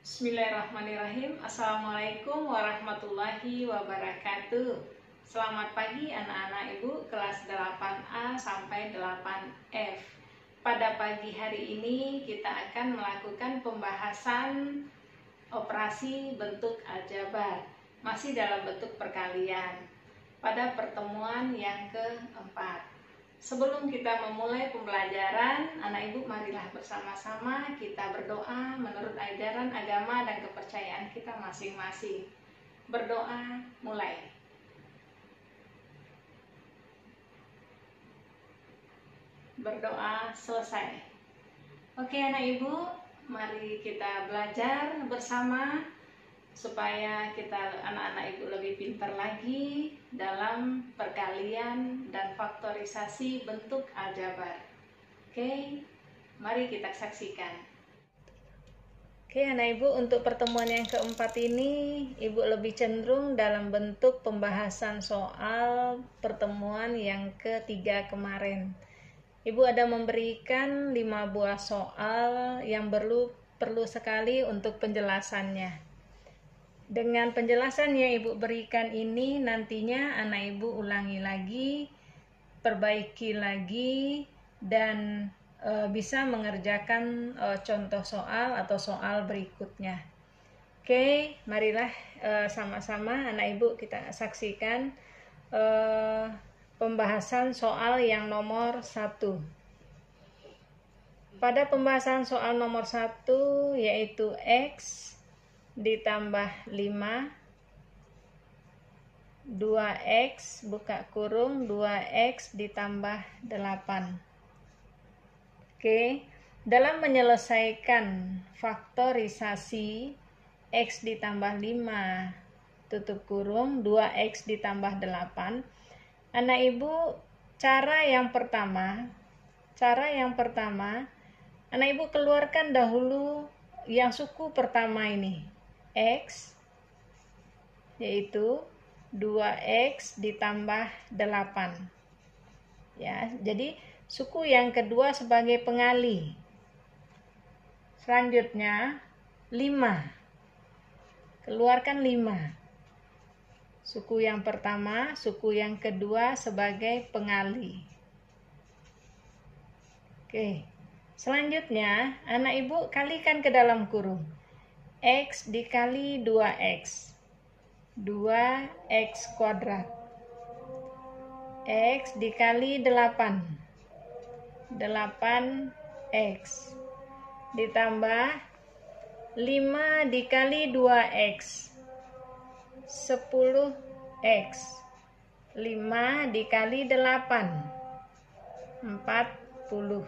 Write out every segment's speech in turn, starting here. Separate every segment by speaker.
Speaker 1: Bismillahirrahmanirrahim. Assalamualaikum warahmatullahi wabarakatuh. Selamat pagi anak-anak ibu kelas 8A sampai 8F. Pada pagi hari ini kita akan melakukan pembahasan operasi bentuk aljabar, masih dalam bentuk perkalian, pada pertemuan yang keempat. Sebelum kita memulai pembelajaran, anak ibu marilah bersama-sama kita berdoa menurut ajaran agama dan kepercayaan kita masing-masing. Berdoa mulai. Berdoa selesai. Oke anak ibu, mari kita belajar bersama supaya kita anak-anak ibu lebih pintar lagi dalam perkalian dan faktorisasi bentuk aljabar. Oke, mari kita saksikan. Oke anak ibu, untuk pertemuan yang keempat ini ibu lebih cenderung dalam bentuk pembahasan soal pertemuan yang ketiga kemarin. Ibu ada memberikan 5 buah soal yang perlu sekali untuk penjelasannya. Dengan penjelasan yang ibu berikan ini, nantinya anak ibu ulangi lagi, perbaiki lagi, dan bisa mengerjakan contoh soal atau soal berikutnya. Oke, marilah sama-sama anak ibu kita saksikan pembahasan soal yang nomor 1. Pada pembahasan soal nomor 1 yaitu X ditambah 5 2x buka kurung 2x ditambah 8. Oke, dalam menyelesaikan faktorisasi x ditambah 5 tutup kurung 2x ditambah 8, anak ibu cara yang pertama anak ibu keluarkan dahulu yang suku pertama ini, X, yaitu 2X ditambah 8. Ya, jadi suku yang kedua sebagai pengali. Selanjutnya 5. Keluarkan 5. Suku yang pertama, suku yang kedua sebagai pengali. Oke. Selanjutnya, anak ibu kalikan ke dalam kurung. X dikali 2X. 2X kuadrat. X dikali 8. 8X. Ditambah 5 dikali 2X. 10X. 5 dikali 8. 40.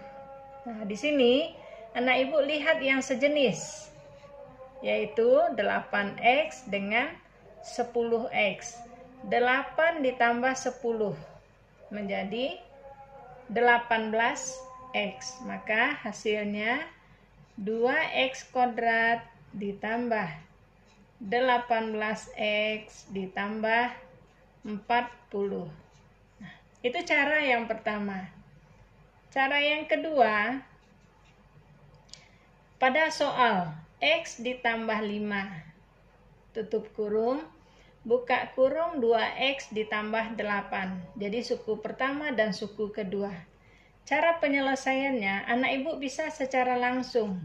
Speaker 1: Nah, di sini anak ibu lihat yang sejenis, yaitu 8x dengan 10x. 8 ditambah 10 menjadi 18x. Maka hasilnya 2x kuadrat ditambah 18x ditambah 40. Nah, itu cara yang pertama. Cara yang kedua, pada soal X ditambah 5, tutup kurung, buka kurung 2X ditambah 8. Jadi suku pertama dan suku kedua. Cara penyelesaiannya, anak ibu bisa secara langsung.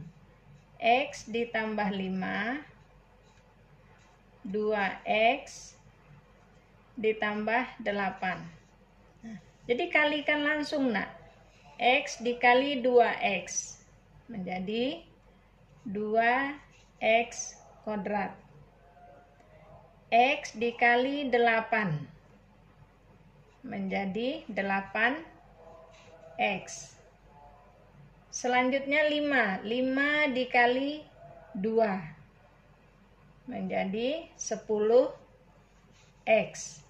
Speaker 1: X ditambah 5, 2X ditambah 8. Nah, jadi kalikan langsung nak. X dikali 2X menjadi 2X kuadrat. X dikali 8 menjadi 8X. Selanjutnya 5. 5 dikali 2 menjadi 10X.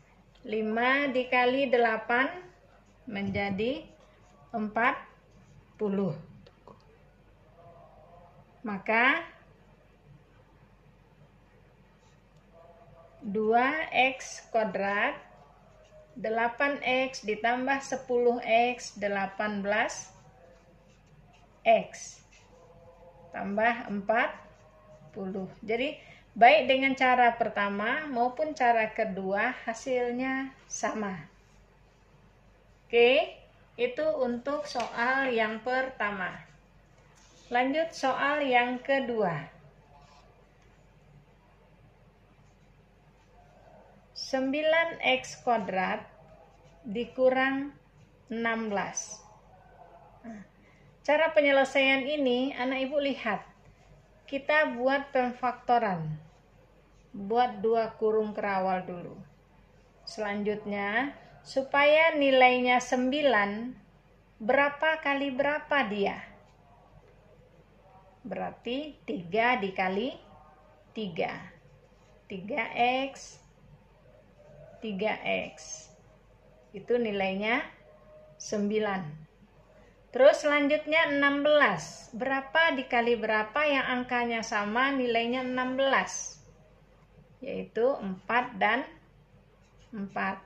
Speaker 1: 5 dikali 8 menjadi 40. Maka 2x kuadrat 8x ditambah 10x 18x tambah 40 Jadi baik dengan cara pertama maupun cara kedua hasilnya sama. Oke, itu untuk soal yang pertama. Lanjut soal yang kedua. 9x kuadrat dikurang 16. Cara penyelesaian ini anak ibu lihat. Kita buat pemfaktoran. Buat 2 kurung kerawal dulu. Selanjutnya, supaya nilainya 9, berapa kali berapa dia? Berarti 3 dikali 3. 3x. Itu nilainya 9. Terus selanjutnya 16. Berapa dikali berapa yang angkanya sama nilainya 16? Yaitu 4 dan 4.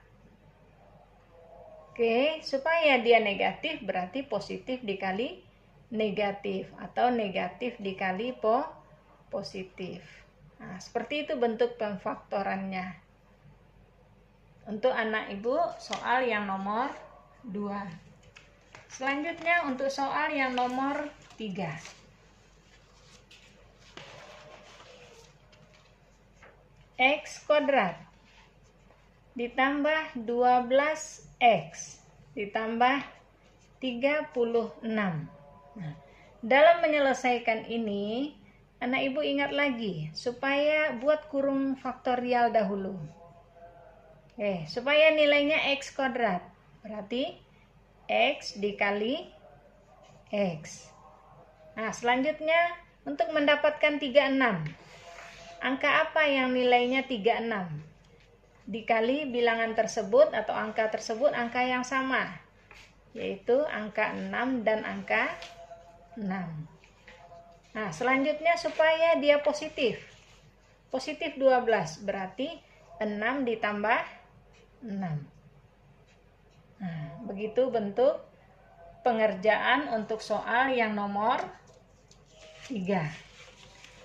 Speaker 1: Oke, supaya dia negatif berarti positif dikali negatif atau negatif dikali positif. Nah, seperti itu bentuk pemfaktorannya. Untuk anak ibu soal yang nomor 2. Selanjutnya untuk soal yang nomor 3. X kuadrat ditambah 12x ditambah 36. Nah, dalam menyelesaikan ini, anak ibu ingat lagi supaya buat kurung faktorial dahulu. Oke, supaya nilainya x kuadrat. Berarti x dikali x. Nah, selanjutnya untuk mendapatkan 36. Angka apa yang nilainya 36? Dikali bilangan tersebut atau angka tersebut angka yang sama, yaitu angka 6 dan angka 6. Nah, selanjutnya supaya dia positif. Positif 12 berarti 6 ditambah 6. Nah, begitu bentuk pengerjaan untuk soal yang nomor 3.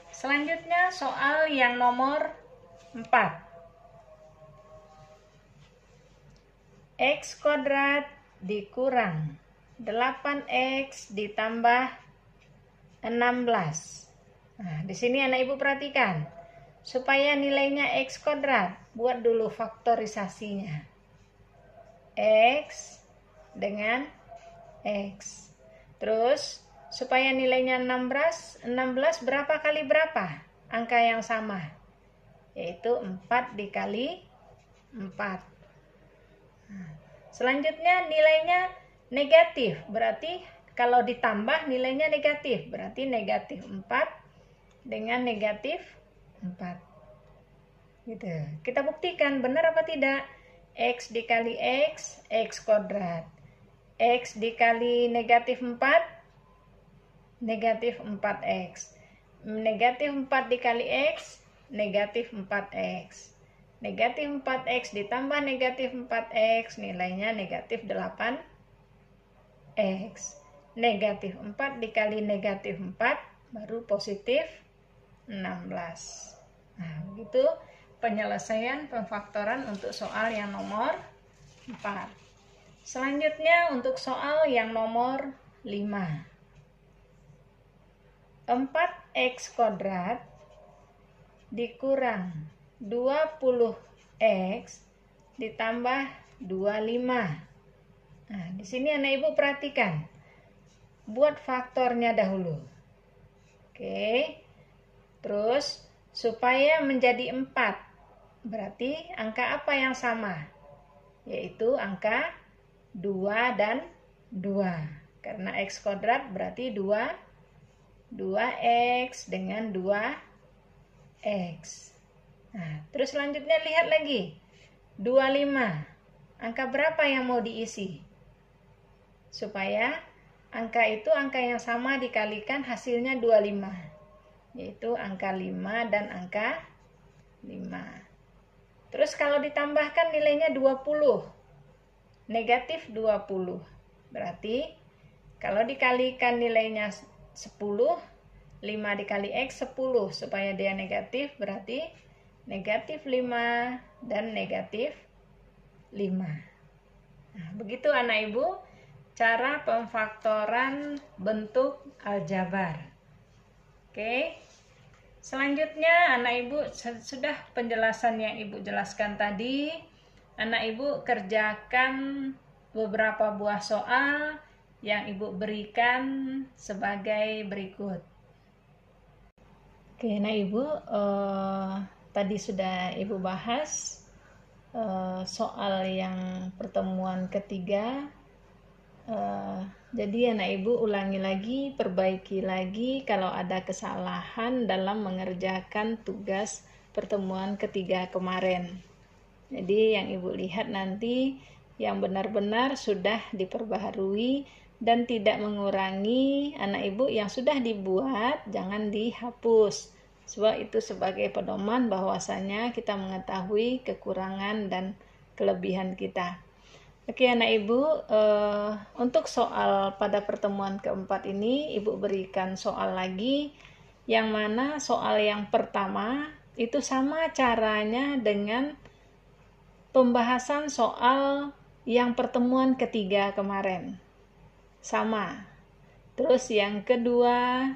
Speaker 1: Selanjutnya soal yang nomor 4. X kuadrat dikurang 8x ditambah 16. Nah, di sini anak ibu perhatikan. Supaya nilainya x kuadrat, buat dulu faktorisasinya. X dengan X. Terus supaya nilainya 16 berapa kali berapa? Angka yang sama, yaitu 4 dikali 4. Nah, selanjutnya nilainya negatif, berarti kalau ditambah nilainya negatif, berarti negatif 4 dengan negatif 4. Gitu. Kita buktikan benar apa tidak? X dikali X, X kuadrat. X dikali negatif 4, negatif 4X. Negatif 4 dikali X, negatif 4X. Negatif 4X ditambah negatif 4X, nilainya negatif 8X. Negatif 4 dikali negatif 4, baru positif 16. Nah, begitu penyelesaian pemfaktoran untuk soal yang nomor 4. Selanjutnya untuk soal yang nomor 5. 4x kuadrat dikurang 20x ditambah 25. Nah, di sini anak ibu perhatikan. Buat faktornya dahulu. Oke. Terus supaya menjadi 4. Berarti angka apa yang sama? Yaitu angka 2 dan 2. Karena x kuadrat berarti 2x dengan 2x. Nah, terus selanjutnya lihat lagi. 25. Angka berapa yang mau diisi? Supaya angka itu angka yang sama dikalikan hasilnya 25. Yaitu angka 5 dan angka 5. Terus kalau ditambahkan nilainya 20. Negatif 20. Berarti kalau dikalikan nilainya 10, 5 5 dikali X 10, supaya dia negatif berarti negatif 5 dan negatif 5. Nah, begitu anak ibu cara pemfaktoran bentuk aljabar. Oke. Selanjutnya anak ibu sudah penjelasan yang ibu jelaskan tadi, anak ibu kerjakan beberapa buah soal yang ibu berikan sebagai berikut. Oke, anak ibu tadi sudah ibu bahas soal yang pertemuan ketiga. Jadi anak ibu ulangi lagi, perbaiki lagi kalau ada kesalahan dalam mengerjakan tugas pertemuan ketiga kemarin. Jadi yang ibu lihat nanti yang benar-benar sudah diperbaharui dan tidak mengurangi. Anak ibu yang sudah dibuat jangan dihapus, sebab itu sebagai pedoman bahwasanya kita mengetahui kekurangan dan kelebihan kita. Oke anak ibu, untuk soal pada pertemuan keempat ini ibu berikan soal lagi, yang mana soal yang pertama itu sama caranya dengan pembahasan soal yang pertemuan ketiga kemarin, sama. Terus yang kedua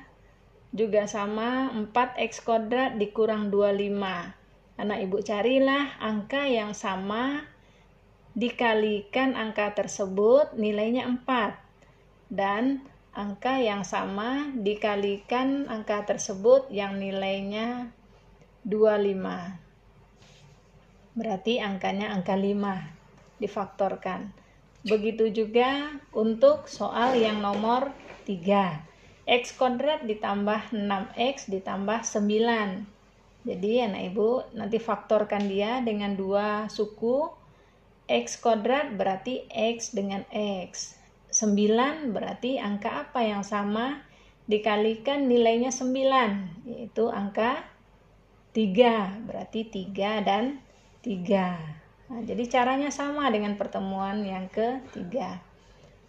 Speaker 1: juga sama, 4x² dikurang 25. Anak ibu carilah angka yang sama, dikalikan angka tersebut nilainya 4, dan angka yang sama dikalikan angka tersebut yang nilainya 25, berarti angkanya angka 5 difaktorkan. Begitu juga untuk soal yang nomor 3, x² ditambah 6x ditambah 9. Jadi anak ibu nanti faktorkan dia dengan 2 suku. X² berarti X dengan X. 9 berarti angka apa yang sama dikalikan nilainya 9, yaitu angka 3. Berarti 3 dan 3. Nah, jadi caranya sama dengan pertemuan yang ketiga.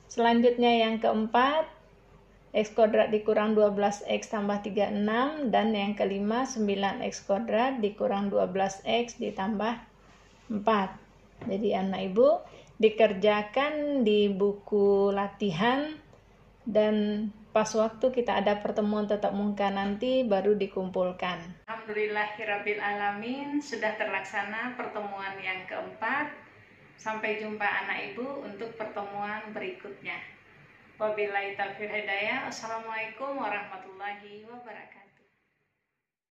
Speaker 1: Selanjutnya yang keempat, x² dikurang 12x tambah 36, dan yang kelima 9x² dikurang 12x ditambah 4. Jadi anak ibu dikerjakan di buku latihan, dan pas waktu kita ada pertemuan tatap muka nanti baru dikumpulkan. Alhamdulillahirrabbilalamin, sudah terlaksana pertemuan yang keempat. Sampai jumpa anak ibu untuk pertemuan berikutnya. Wabillahi taufiq hidayah. Assalamualaikum warahmatullahi wabarakatuh.